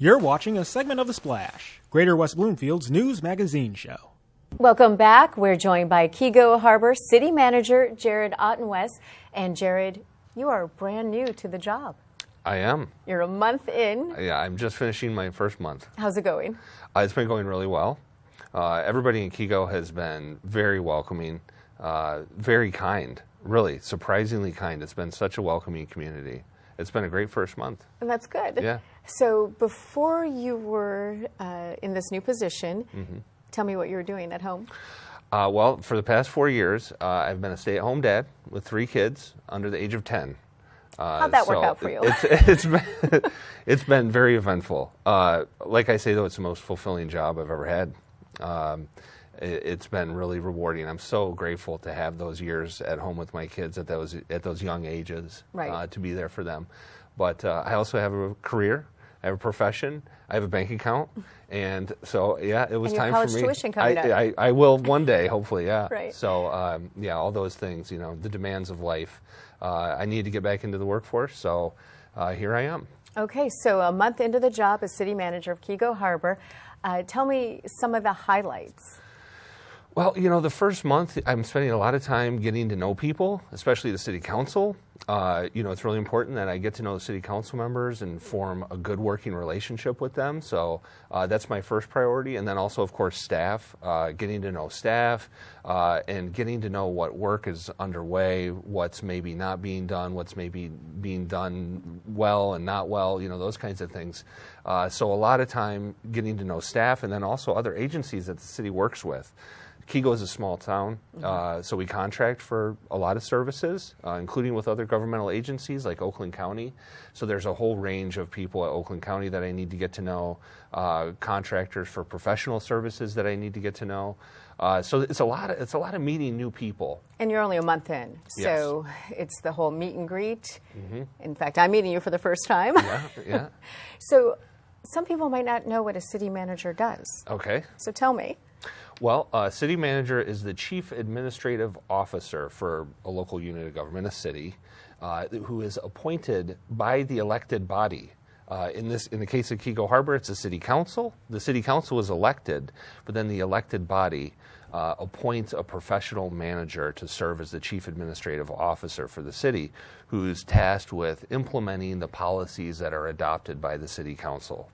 You're watching a segment of The Splash, Greater West Bloomfield's news magazine show. Welcome back. We're joined by Keego Harbor City Manager Jered Ottenwess. And Jered, you are brand new to the job. I am. You're a month in. Yeah, I'm just finishing my first month. How's it going? It's been going really well. Everybody in Keego has been very welcoming, very kind, really, surprisingly kind. It's been such a welcoming community. It's been a great first month. And that's good. Yeah. So before you were in this new position, tell me what you were doing at home. Well, for the past 4 years, I've been a stay-at-home dad with 3 kids under the age of 10. How'd that work out for you? It's been very eventful. Like I say, though, it's the most fulfilling job I've ever had. It's been really rewarding. I'm so grateful to have those years at home with my kids at those young ages, right. To be there for them. But I also have a career. I have a profession. I have a bank account. And so, yeah, it was time for me. And your college tuition coming up. I will one day, hopefully, yeah. Right. So, yeah, all those things, the demands of life. I need to get back into the workforce, so here I am. Okay, so a month into the job as city manager of Keego Harbor. Tell me some of the highlights. Well, the first month I'm spending a lot of time getting to know people, especially the city council. It's really important that I get to know the city council members and form a good working relationship with them. So that's my first priority. And then also, of course, staff, getting to know staff and getting to know what work is underway, what's maybe not being done, what's maybe being done well and not well, those kinds of things. So a lot of time getting to know staff and then also other agencies that the city works with. Keego is a small town, so we contract for a lot of services, including with other governmental agencies like Oakland County. So there's a whole range of people at Oakland County that I need to get to know, contractors for professional services that I need to get to know. So it's a lot of meeting new people. And you're only a month in, so yes. It's the whole meet and greet. In fact, I'm meeting you for the first time. Yeah. So some people might not know what a city manager does. Okay. So tell me. Well, a city manager is the chief administrative officer for a local unit of government, a city, who is appointed by the elected body. In the case of Keego Harbor, it's a city council. The city council is elected, but then the elected body appoints a professional manager to serve as the chief administrative officer for the city, who's tasked with implementing the policies that are adopted by the city council.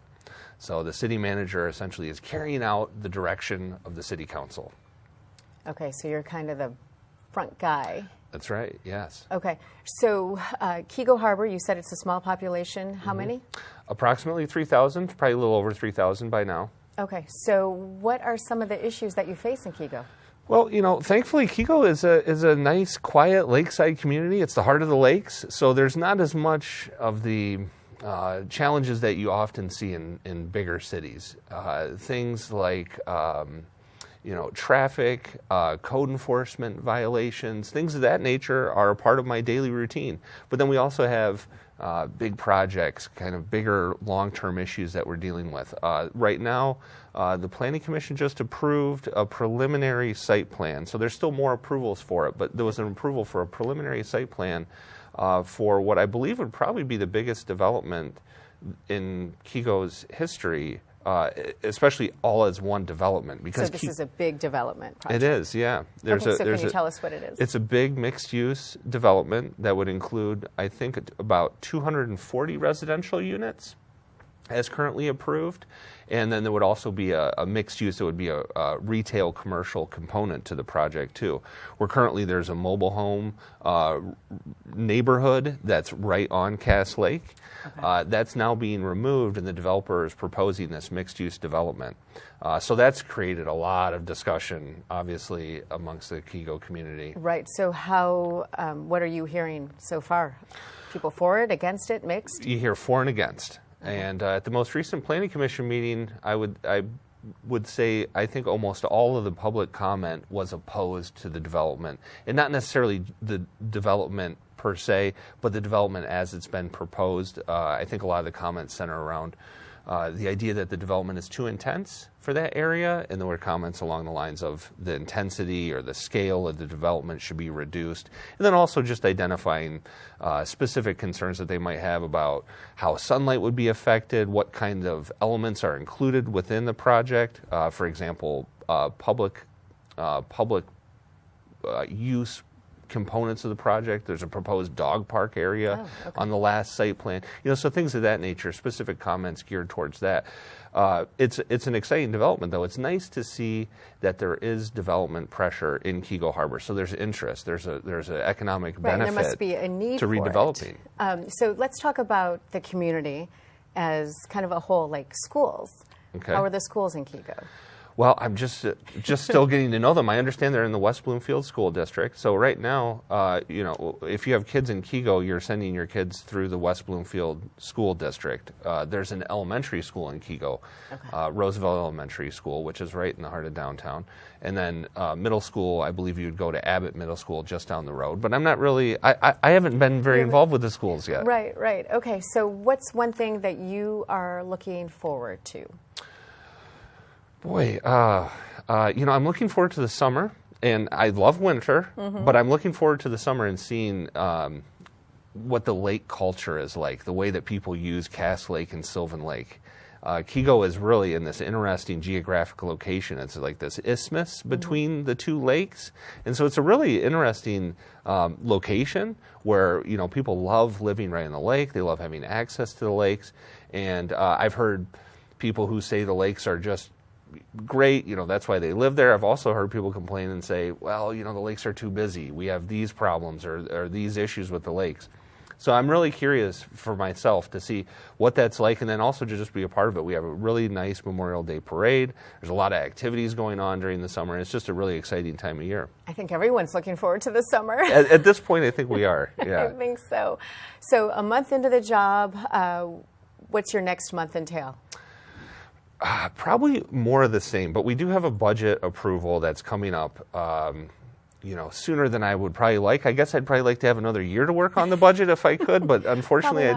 So the city manager essentially is carrying out the direction of the city council. Okay, so you're kind of the front guy. That's right, yes. Okay, so Keego Harbor, you said it's a small population. How many? Approximately 3,000, probably a little over 3,000 by now. Okay, so what are some of the issues that you face in Keego? Well, thankfully Keego is a nice, quiet lakeside community. It's the heart of the lakes, so there's not as much of the challenges that you often see in bigger cities. Things like, traffic, code enforcement violations, things of that nature are a part of my daily routine. But then we also have big projects, kind of bigger long-term issues that we're dealing with. Right now, the Planning Commission just approved a preliminary site plan. So there's still more approvals for it, but there was an approval for a preliminary site plan for what I believe would probably be the biggest development in Keego's history, especially all as one development. Because so this is a big development project. It is, yeah. Can you tell us what it is? It's a big mixed-use development that would include, I think, about 240 residential units as currently approved. And then there would also be a mixed use. It would be a retail commercial component to the project too. Where currently there's a mobile home neighborhood that's right on Cass Lake. Okay. That's now being removed, and the developer is proposing this mixed use development. So that's created a lot of discussion, obviously, amongst the Keego community. Right. So what are you hearing so far? People for it, against it, mixed? You hear for and against. And at the most recent Planning Commission meeting, I would say I think almost all of the public comment was opposed to the development. And not necessarily the development per se, but the development as it's been proposed. I think a lot of the comments center around the idea that the development is too intense for that area, and there were comments along the lines of the intensity or the scale of the development should be reduced, and then also just identifying specific concerns that they might have about how sunlight would be affected, what kind of elements are included within the project, for example, public use components of the project. There's a proposed dog park area on the last site plan. So things of that nature, specific comments geared towards that. It's an exciting development, though. It's nice to see that there is development pressure in Keego Harbor. So there's interest. There's an economic benefit. There must be a need to redeveloping. So let's talk about the community as kind of a whole, like schools. Okay. How are the schools in Keego? Well, I'm just still getting to know them. I understand they're in the West Bloomfield School District. So right now, if you have kids in Keego, you're sending your kids through the West Bloomfield School District. There's an elementary school in Keego, Roosevelt Elementary School, which is right in the heart of downtown. And then middle school, I believe you'd go to Abbott Middle School just down the road. But I'm not really, I haven't been very involved with the schools yet. Right. Okay, so what's one thing that you are looking forward to? Boy, I'm looking forward to the summer, and I love winter, but I'm looking forward to the summer and seeing what the lake culture is like, the way that people use Cass Lake and Sylvan Lake. Keego is really in this interesting geographic location. It's like this isthmus between the two lakes, and so it's a really interesting location where people love living right in the lake. They love having access to the lakes, and I've heard people who say the lakes are just great, that's why they live there. I've also heard people complain and say, well, the lakes are too busy. We have these problems or these issues with the lakes. So I'm really curious for myself to see what that's like, and then also to just be a part of it. We have a really nice Memorial Day parade. There's a lot of activities going on during the summer, and it's just a really exciting time of year. I think everyone's looking forward to the summer. At this point, I think we are. Yeah. I think so. So a month into the job, what's your next month entail? Probably more of the same, but we do have a budget approval that's coming up, sooner than I would probably like. I guess I'd probably like to have another year to work on the budget if I could, but unfortunately,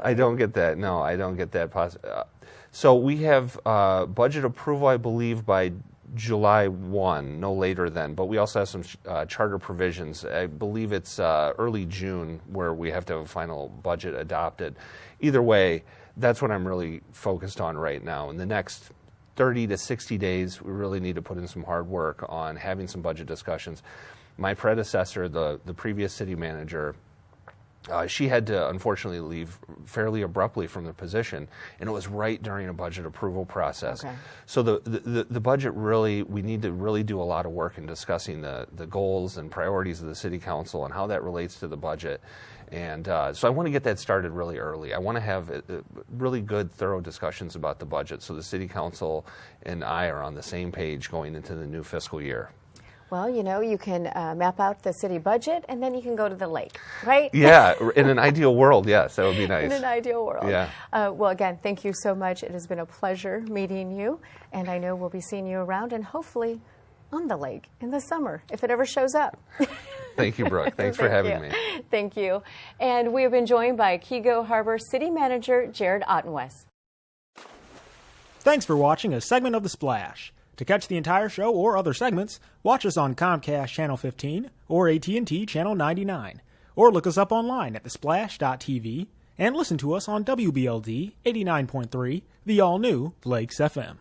I don't get that. No, I don't get that. So we have budget approval, I believe, by July 1, no later than, but we also have some charter provisions. I believe it's early June where we have to have a final budget adopted. Either way, that's what I'm really focused on right now. In the next 30 to 60 days, we really need to put in some hard work on having some budget discussions. My predecessor, the previous city manager, she had to unfortunately leave fairly abruptly from the position, and it was right during a budget approval process. Okay. So the budget really, we need to really do a lot of work in discussing the goals and priorities of the city council and how that relates to the budget. And so I want to get that started really early. I want to have really good, thorough discussions about the budget so the city council and I are on the same page going into the new fiscal year. Well, you can map out the city budget, and then you can go to the lake, right? Yeah, in an ideal world, yes, that would be nice. In an ideal world. Yeah. Well, again, thank you so much. It has been a pleasure meeting you, and I know we'll be seeing you around and hopefully on the lake in the summer, if it ever shows up. Thank you, Brooke. Thanks for having me. Thank you. And we have been joined by Keego Harbor City Manager Jered Ottenwess. Thanks for watching a segment of The Splash. To catch the entire show or other segments, watch us on Comcast Channel 15 or AT&T Channel 99. Or look us up online at thesplash.tv and listen to us on WBLD 89.3, the all-new Lakes FM.